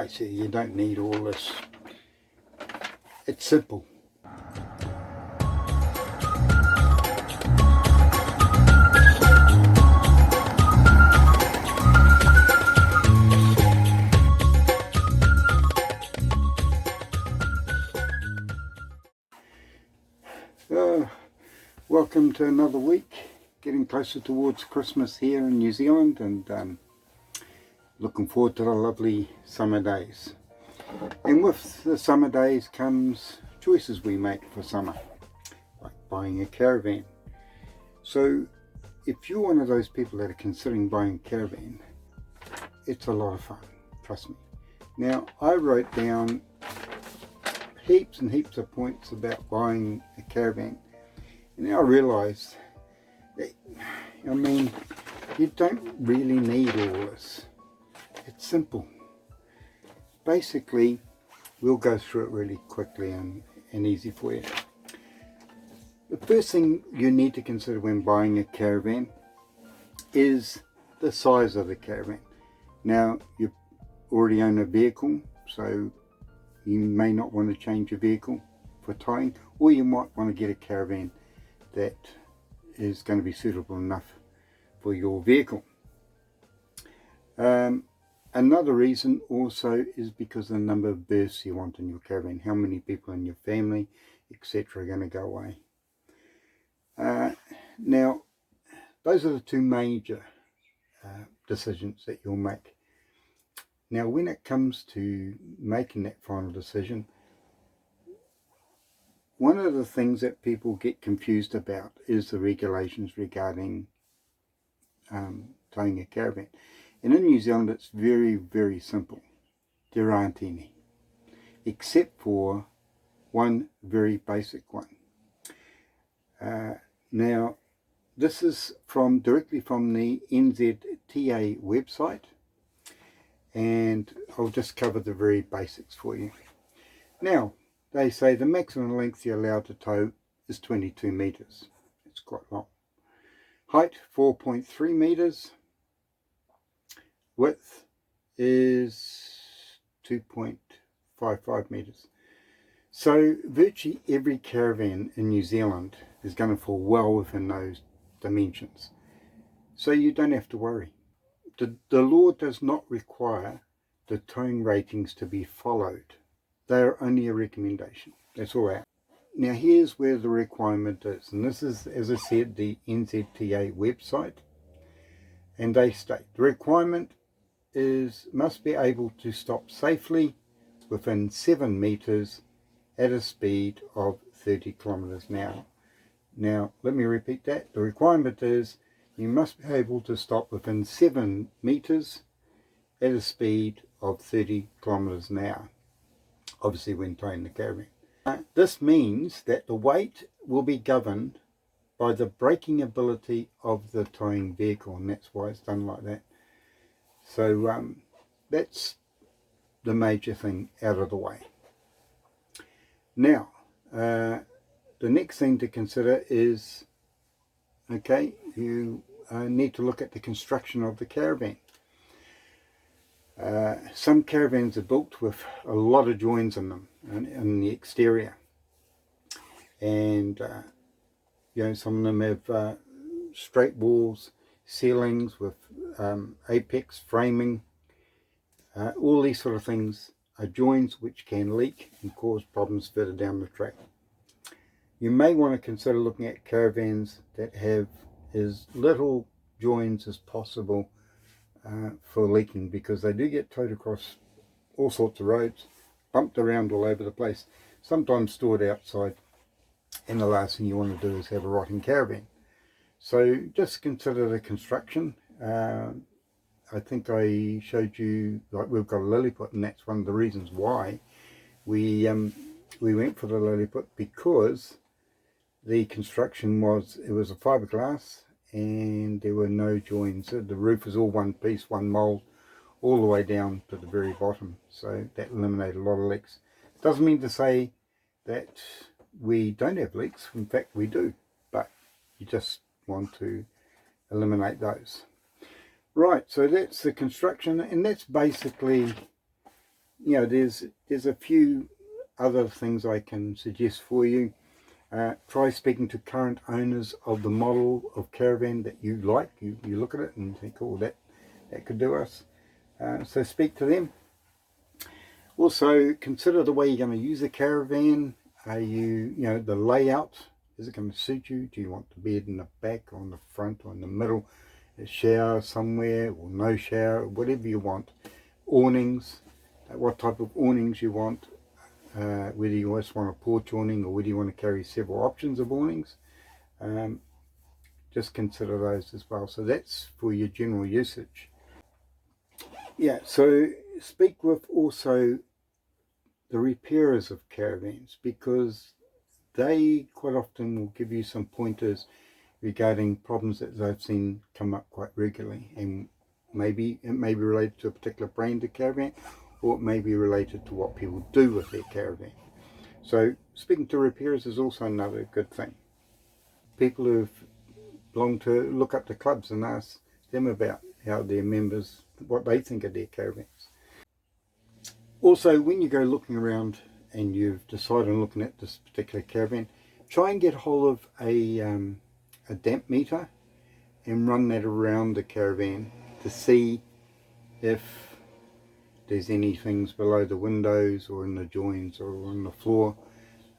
basically you don't need all this. It's simple. Welcome to another week, getting closer towards Christmas here in New Zealand, and looking forward to the lovely summer days. And with the summer days comes choices we make for summer, like buying a caravan. So if you're one of those people that are considering buying a caravan, it's a lot of fun, trust me. Now, I wrote down heaps and heaps of points about buying a caravan. And now I realised that, you don't really need all this. It's simple. Basically, we'll go through it really quickly and easy for you. The first thing you need to consider when buying a caravan is the size of the caravan. Now, you already own a vehicle, so you may not want to change your vehicle for towing, or you might want to get a caravan that is going to be suitable enough for your vehicle. Another reason also is because of the number of berths you want in your caravan, how many people in your family, etc. are going to go away. Now, those are the two major decisions that you'll make. Now, when it comes to making that final decision, one of the things that people get confused about is the regulations regarding towing a caravan. And in New Zealand it's very, very simple. There aren't any, except for one very basic one. Now, this is directly from the NZTA website, and I'll just cover the very basics for you. Now, they say the maximum length you're allowed to tow is 22 metres. It's quite long. Height 4.3 metres. Width is 2.55 metres. So virtually every caravan in New Zealand is going to fall well within those dimensions. So you don't have to worry. The law does not require the towing ratings to be followed. They are only a recommendation. That's all right. Now here's where the requirement is, and this is, as I said, the NZTA website, and they state the requirement must be able to stop safely within 7 metres at a speed of 30 kilometres an hour. Now let me repeat that. The requirement is you must be able to stop within 7 metres at a speed of 30 kilometres an hour. Obviously when towing the caravan. This means that the weight will be governed by the braking ability of the towing vehicle, and that's why it's done like that. So that's the major thing out of the way. Now, the next thing to consider is, okay, you need to look at the construction of the caravan. Some caravans are built with a lot of joins in them, in the exterior, and some of them have straight walls, ceilings with apex framing. All these sort of things are joins which can leak and cause problems further down the track. You may want to consider looking at caravans that have as little joins as possible for leaking, because they do get towed across all sorts of roads, bumped around all over the place, sometimes stored outside, and the last thing you want to do is have a rotting caravan. So just consider the construction. I think I showed you, like, we've got a Lilliput, and that's one of the reasons why we went for the Lilliput, because the construction was a fiberglass and there were no joins. The roof was all one piece, one mould, all the way down to the very bottom, so that eliminated a lot of leaks. Doesn't mean to say that we don't have leaks. In fact, we do, but you just want to eliminate those. Right, so that's the construction, and that's basically you know, there's a few other things I can suggest for you. Try speaking to current owners of the model of caravan that you like. You look at it and think, oh, that could do us. So speak to them. Also, consider the way you're going to use a caravan. Are you know, the layout, is it going to suit you? Do you want the bed in the back, or in the front, or in the middle? A shower somewhere, or no shower, whatever you want. Awnings, what type of awnings you want. Whether you just want a porch awning, or whether you want to carry several options of awnings. Just consider those as well. So that's for your general usage. Yeah, so speak with also the repairers of caravans, because they quite often will give you some pointers regarding problems that they've seen come up quite regularly, and maybe it may be related to a particular brand of caravan, or it may be related to what people do with their caravan. So speaking to repairers is also another good thing. People who've belonged to look up to clubs and ask them about how their members, what they think of their caravans. Also, when you go looking around and you've decided on looking at this particular caravan, try and get hold of a damp meter and run that around the caravan to see if there's any things below the windows or in the joins or on the floor.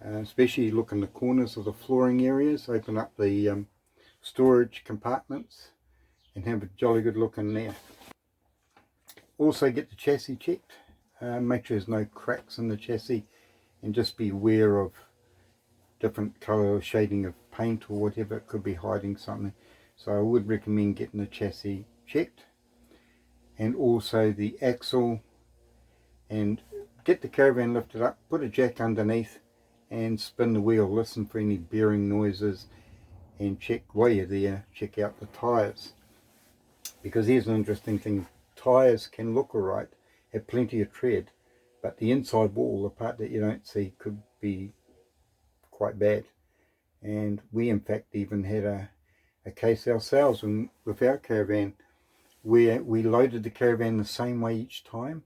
Especially look in the corners of the flooring areas, open up the storage compartments and have a jolly good look in there. Also get the chassis checked, make sure there's no cracks in the chassis, and just be aware of different colour or shading of paint or whatever, it could be hiding something. So I would recommend getting the chassis checked, and also the axle, and get the caravan lifted up, put a jack underneath and spin the wheel, listen for any bearing noises, and check while you're there, check out the tyres, because here's an interesting thing. Tyres can look alright, have plenty of tread, but the inside wall, the part that you don't see, could be quite bad. And we in fact even had a case ourselves with our caravan, where we loaded the caravan the same way each time,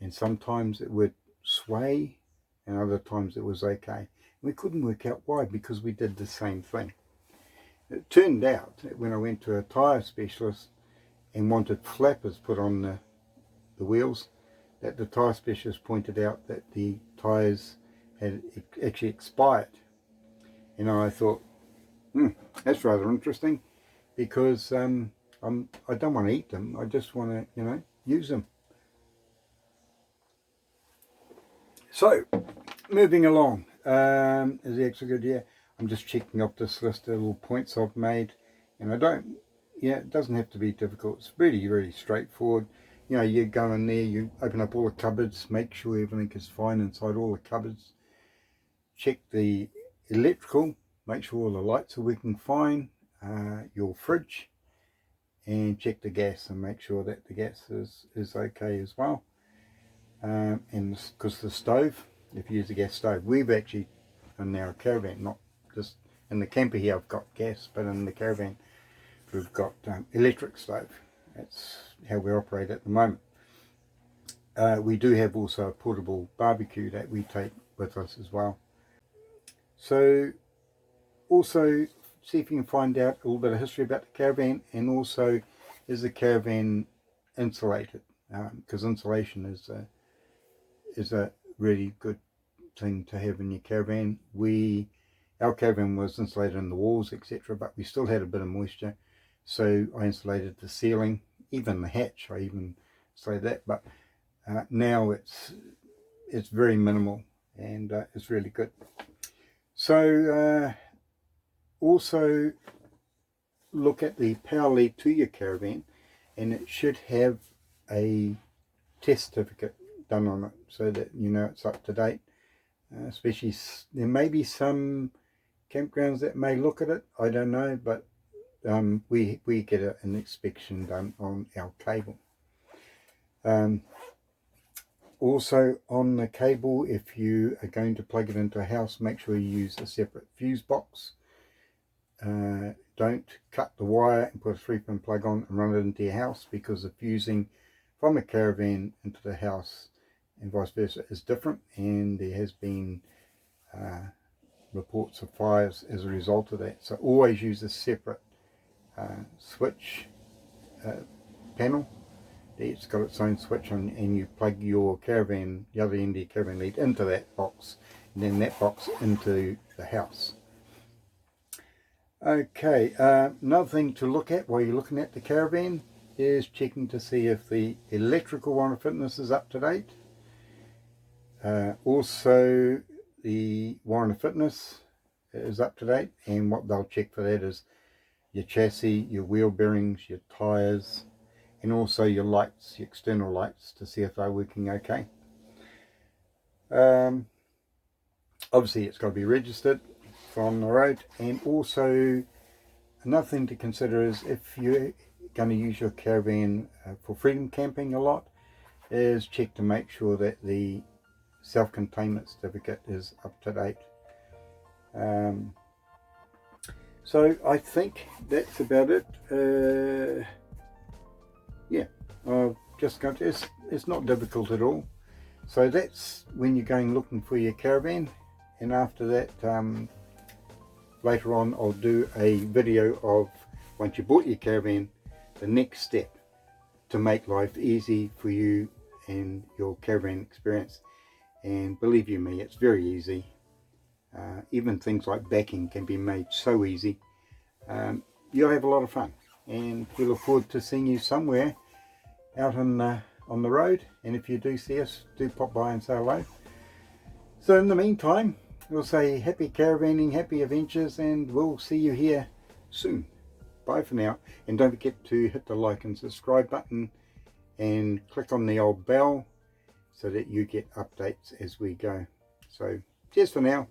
and sometimes it would sway and other times it was okay. We couldn't work out why, because we did the same thing. It turned out that when I went to a tyre specialist and wanted flappers put on the wheels, that the tyre specialist pointed out that the tyres had actually expired. And I thought, that's rather interesting, because I don't want to eat them, I just want to, you know, use them. So, moving along, is the extra good? Yeah, I'm just checking off this list of little points I've made, and it doesn't have to be difficult. It's really, really straightforward. You know, you go in there, you open up all the cupboards, make sure everything is fine inside all the cupboards. Check the electrical, make sure all the lights are working fine, your fridge, and check the gas and make sure that the gas is okay as well. And because the stove, if you use a gas stove, we've actually in our caravan, not just in the camper here I've got gas, but in the caravan we've got electric stove. That's how we operate at the moment. We do have also a portable barbecue that we take with us as well. So also see if you can find out a little bit of history about the caravan, and also is the caravan insulated, because insulation is a really good thing to have in your caravan. Our caravan was insulated in the walls, etc., but we still had a bit of moisture, so I insulated the ceiling, even the hatch I even insulated that, but now it's very minimal, and it's really good. So also look at the power lead to your caravan, and it should have a test certificate done on it so that you know it's up to date. Especially there may be some campgrounds that may look at it, I don't know, but we get an inspection done on our cable. Also on the cable, if you are going to plug it into a house, make sure you use a separate fuse box. Don't cut the wire and put a 3-pin plug on and run it into your house, because the fusing from a caravan into the house and vice versa is different, and there has been reports of fires as a result of that. So always use a separate switch panel. It's got its own switch on, and you plug your caravan, the other end of your caravan lead, into that box, and then that box into the house. Okay, another thing to look at while you're looking at the caravan is checking to see if the electrical warrant fitness is up to date. Also, the warrant of fitness is up to date, and what they'll check for that is your chassis, your wheel bearings, your tyres, and also your lights, your external lights, to see if they're working okay. Obviously it's got to be registered from the road, and also another thing to consider is if you're going to use your caravan for freedom camping a lot, is check to make sure that the self-containment certificate is up to date. So I think that's about it. Yeah, I've just got to, it's not difficult at all. So that's when you're going looking for your caravan, and after that later on I'll do a video of, once you bought your caravan, the next step to make life easy for you and your caravan experience. And believe you me, it's very easy. Even things like backing can be made so easy. You'll have a lot of fun, and we look forward to seeing you somewhere out on the road. And if you do see us, do pop by and say hello. So in the meantime, we'll say happy caravanning, happy adventures, and we'll see you here soon. Bye for now, and don't forget to hit the like and subscribe button and click on the old bell so that you get updates as we go. So cheers for now.